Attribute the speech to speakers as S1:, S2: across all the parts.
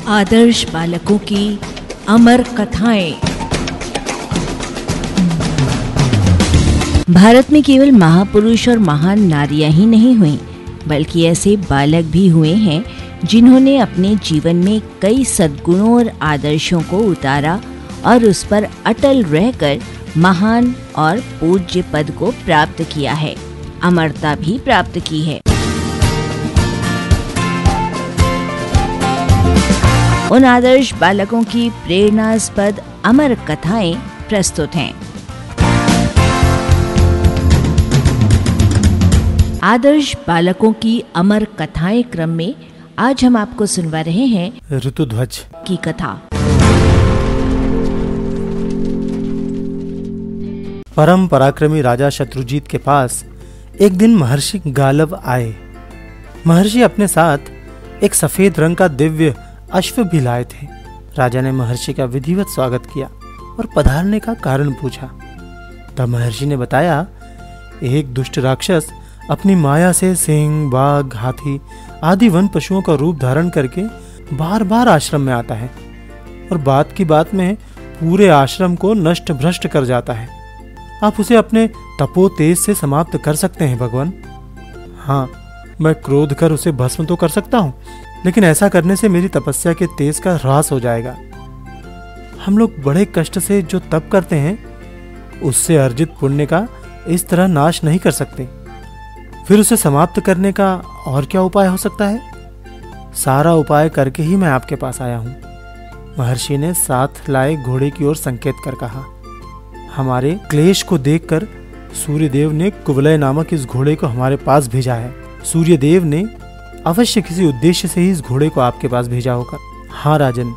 S1: आदर्श बालकों की अमर कथाएं। भारत में केवल महापुरुष और महान नारियां ही नहीं हुई, बल्कि ऐसे बालक भी हुए हैं जिन्होंने अपने जीवन में कई सद्गुणों और आदर्शों को उतारा और उस पर अटल रहकर महान और पूज्य पद को प्राप्त किया है, अमरता भी प्राप्त की है। उन आदर्श बालकों की प्रेरणास्पद अमर कथाएं प्रस्तुत हैं। आदर्श बालकों की अमर कथाएं क्रम में आज हम आपको सुनवा रहे हैं
S2: ऋतुध्वज
S1: की कथा।
S2: परम पराक्रमी राजा शत्रुजीत के पास एक दिन महर्षि गालव आए। महर्षि अपने साथ एक सफेद रंग का दिव्य अश्व भी लाए थे। राजा ने महर्षि का विधिवत स्वागत किया और पधारने का कारण पूछा। तब महर्षि ने बताया, एक दुष्ट राक्षस अपनी माया से सिंह, बाघ, हाथी आदि वन पशुओं का रूप धारण करके बार बार आश्रम में आता है और बात की बात में पूरे आश्रम को नष्ट भ्रष्ट कर जाता है। आप उसे अपने तपो तेज से समाप्त कर सकते हैं भगवान। हाँ, मैं क्रोध कर उसे भस्म तो कर सकता हूँ, लेकिन ऐसा करने से मेरी तपस्या के तेज का ह्रास हो जाएगा। हम लोग बड़े कष्ट से जो तप करते हैं, उससे अर्जित पुण्य का इस तरह नाश नहीं कर सकते। फिर उसे समाप्त करने का और क्या उपाय हो सकता है? सारा उपाय करके ही मैं आपके पास आया हूँ। महर्षि ने साथ लाए घोड़े की ओर संकेत कर कहा। हमारे क्लेश को देखकर सूर्यदेव ने कुवलय नामक इस घोड़े को हमारे पास भेजा है। सूर्यदेव ने अवश्य किसी उद्देश्य से ही इस घोड़े को आपके पास भेजा होगा। हाँ राजन,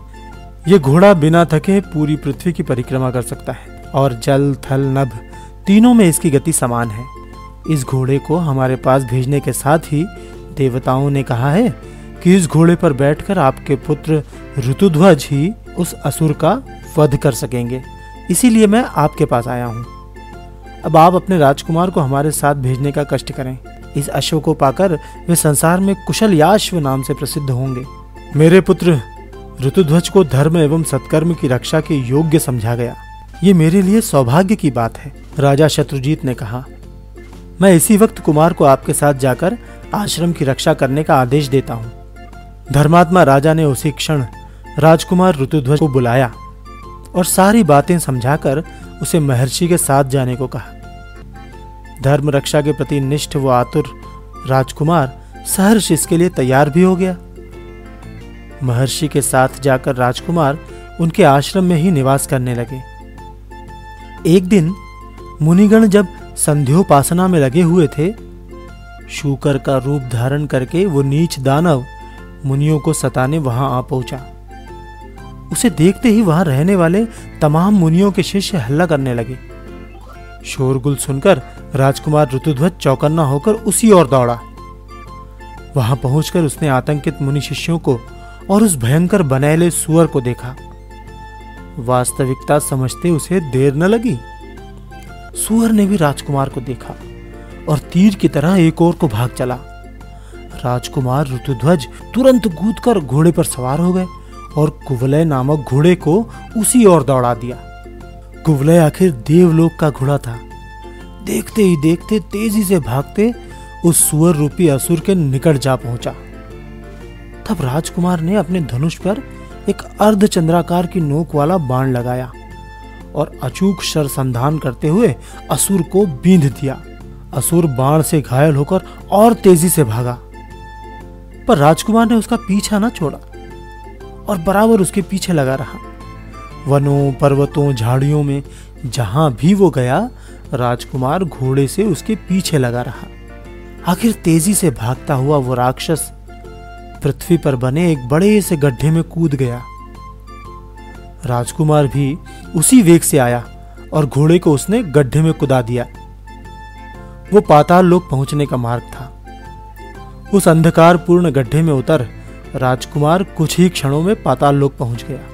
S2: ये घोड़ा बिना थके पूरी पृथ्वी की परिक्रमा कर सकता है और जल, थल, नभ तीनों में इसकी गति समान है। इस घोड़े को हमारे पास भेजने के साथ ही देवताओं ने कहा है कि इस घोड़े पर बैठकर आपके पुत्र ऋतुध्वज ही उस असुर का वध कर सकेंगे। इसीलिए मैं आपके पास आया हूँ। अब आप अपने राजकुमार को हमारे साथ भेजने का कष्ट करें। इस अश्व को पाकर वे संसार में कुशल याश्व नाम से प्रसिद्ध होंगे। मेरे पुत्र ऋतुध्वज को धर्म एवं सत्कर्म की रक्षा के योग्य समझा गया। ये मेरे लिए सौभाग्य की बात है। राजा शत्रुजीत ने कहा, मैं इसी वक्त कुमार को आपके साथ जाकर आश्रम की रक्षा करने का आदेश देता हूँ। धर्मात्मा राजा ने उसी क्षण राजकुमार ऋतुध्वज को बुलाया और सारी बातें समझाकर उसे महर्षि के साथ जाने को कहा। धर्म रक्षा के प्रति निष्ठ व आतुर राजकुमार सहर्ष इसके लिए तैयार भी हो गया। महर्षि के साथ जाकर राजकुमार उनके आश्रम में ही निवास करने लगे। एक दिन मुनिगण जब संध्योपासना में लगे हुए थे, शूकर का रूप धारण करके वो नीच दानव मुनियों को सताने वहां आ पहुंचा। उसे देखते ही वहां रहने वाले तमाम मुनियों के शिष्य हल्ला करने लगे। शोरगुल सुनकर राजकुमार ऋतुध्वज चौकन्ना होकर उसी ओर दौड़ा। वहां पहुंचकर उसने आतंकित मुनि शिष्यों को और उस भयंकर बनैले सुअर को देखा। वास्तविकता समझते उसे देर न लगी। सुअर ने भी राजकुमार को देखा और तीर की तरह एक ओर को भाग चला। राजकुमार ऋतुध्वज तुरंत कूदकर घोड़े पर सवार हो गए और कुवलय नामक घोड़े को उसी ओर दौड़ा दिया। कुवलय आखिर देवलोक का घोड़ा था। देखते ही देखते तेजी से भागते उस सुअर रूपी असुर के निकट जा पहुंचा। तब राजकुमार ने अपने धनुष पर एक अर्धचंद्राकार की नोक वाला बाण लगाया और अचूक शरसंधान करते हुए असुर को बींध दिया। असुर बाण से घायल होकर और तेजी से भागा, पर राजकुमार ने उसका पीछा न छोड़ा और बराबर उसके पीछे लगा रहा। वनों, पर्वतों, झाड़ियों में जहां भी वो गया, राजकुमार घोड़े से उसके पीछे लगा रहा। आखिर तेजी से भागता हुआ वो राक्षस पृथ्वी पर बने एक बड़े से गड्ढे में कूद गया। राजकुमार भी उसी वेग से आया और घोड़े को उसने गड्ढे में कुदा दिया। वो पाताल लोक पहुंचने का मार्ग था। उस अंधकारपूर्ण गड्ढे में उतर राजकुमार कुछ ही क्षणों में पाताल लोक पहुंच गया।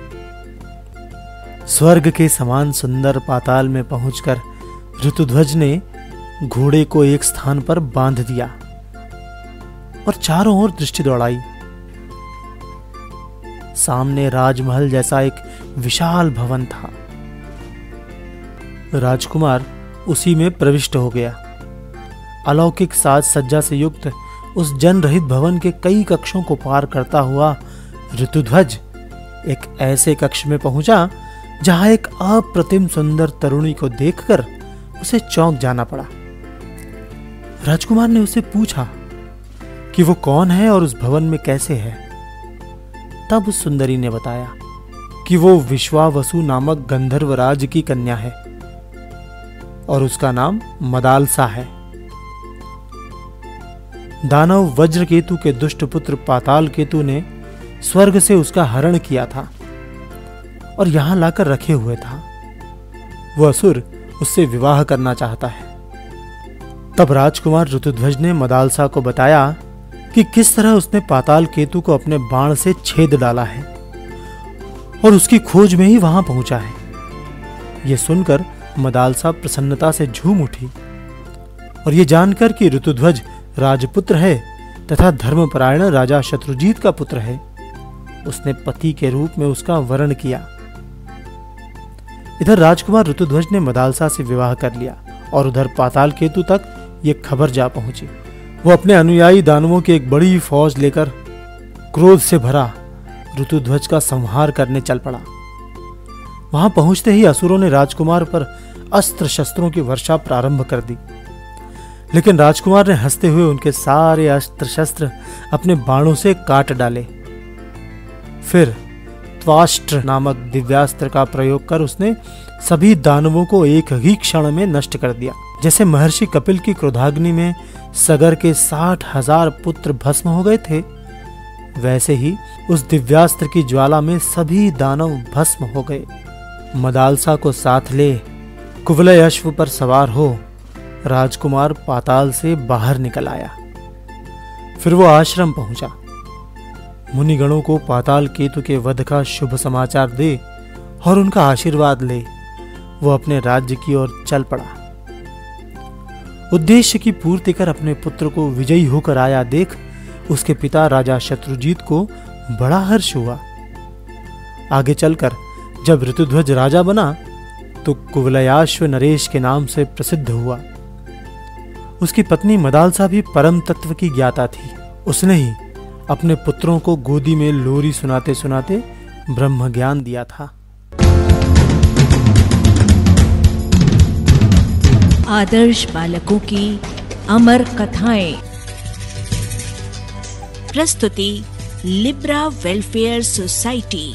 S2: स्वर्ग के समान सुंदर पाताल में पहुंचकर ऋतुध्वज ने घोड़े को एक स्थान पर बांध दिया और चारों ओर दृष्टि दौड़ाई। सामने राजमहल जैसा एक विशाल भवन था। राजकुमार उसी में प्रविष्ट हो गया। अलौकिक साज सज्जा से युक्त उस जनरहित भवन के कई कक्षों को पार करता हुआ ऋतुध्वज एक ऐसे कक्ष में पहुंचा जहां एक अप्रतिम सुंदर तरुणी को देखकर उसे चौंक जाना पड़ा। राजकुमार ने उससे पूछा कि वो कौन है और उस भवन में कैसे है। तब उस सुंदरी ने बताया कि वो विश्वावसु नामक गंधर्वराज की कन्या है और उसका नाम मदालसा है। दानव वज्रकेतु के दुष्ट पुत्र पाताल केतु ने स्वर्ग से उसका हरण किया था और यहां लाकर रखे हुए था। वह असुर उससे विवाह करना चाहता है। तब राजकुमार ऋतुध्वज ने मदालसा को बताया कि किस तरह उसने पाताल केतु को अपने बाण से छेद डाला है और उसकी खोज में ही वहां पहुंचा है। यह सुनकर मदालसा प्रसन्नता से झूम उठी और यह जानकर कि ऋतुध्वज राजपुत्र है तथा धर्मपरायण राजा शत्रुजीत का पुत्र है, उसने पति के रूप में उसका वरण किया। इधर राजकुमार ऋतुध्वज ने मदालसा से विवाह कर लिया और उधर पाताल केतु तक यह खबर जा पहुंची। वो अपने अनुयायी दानवों की एक बड़ी फौज लेकर क्रोध से भरा ऋतुध्वज का संहार करने चल पड़ा। वहां पहुंचते ही असुरों ने राजकुमार पर अस्त्र शस्त्रों की वर्षा प्रारंभ कर दी, लेकिन राजकुमार ने हंसते हुए उनके सारे अस्त्र शस्त्र अपने बाणों से काट डाले। फिर त्वाष्ट्र नामक दिव्यास्त्र का प्रयोग कर उसने सभी दानवों को एक ही क्षण में नष्ट कर दिया। जैसे महर्षि कपिल की क्रोधाग्नि में सगर के 60,000 पुत्र भस्म हो गए थे, वैसे ही उस दिव्यास्त्र की ज्वाला में सभी दानव भस्म हो गए। मदालसा को साथ ले कुवलय अश्व पर सवार हो राजकुमार पाताल से बाहर निकल आया। फिर वो आश्रम पहुंचा। मुनिगणों को पाताल केतु के वध का शुभ समाचार दे और उनका आशीर्वाद ले वो अपने राज्य की ओर चल पड़ा। उद्देश्य की पूर्ति कर अपने पुत्र को विजयी होकर आया देख उसके पिता राजा शत्रुजीत को बड़ा हर्ष हुआ। आगे चलकर जब ऋतुध्वज राजा बना तो कुवलयाश्व नरेश के नाम से प्रसिद्ध हुआ। उसकी पत्नी मदालसा भी परम तत्व की ज्ञाता थी। उसने ही अपने पुत्रों को गोदी में लोरी सुनाते सुनाते ब्रह्म ज्ञान दिया था।
S1: आदर्श बालकों की अमर कथाएं। प्रस्तुति लिब्रा वेलफेयर सोसाइटी।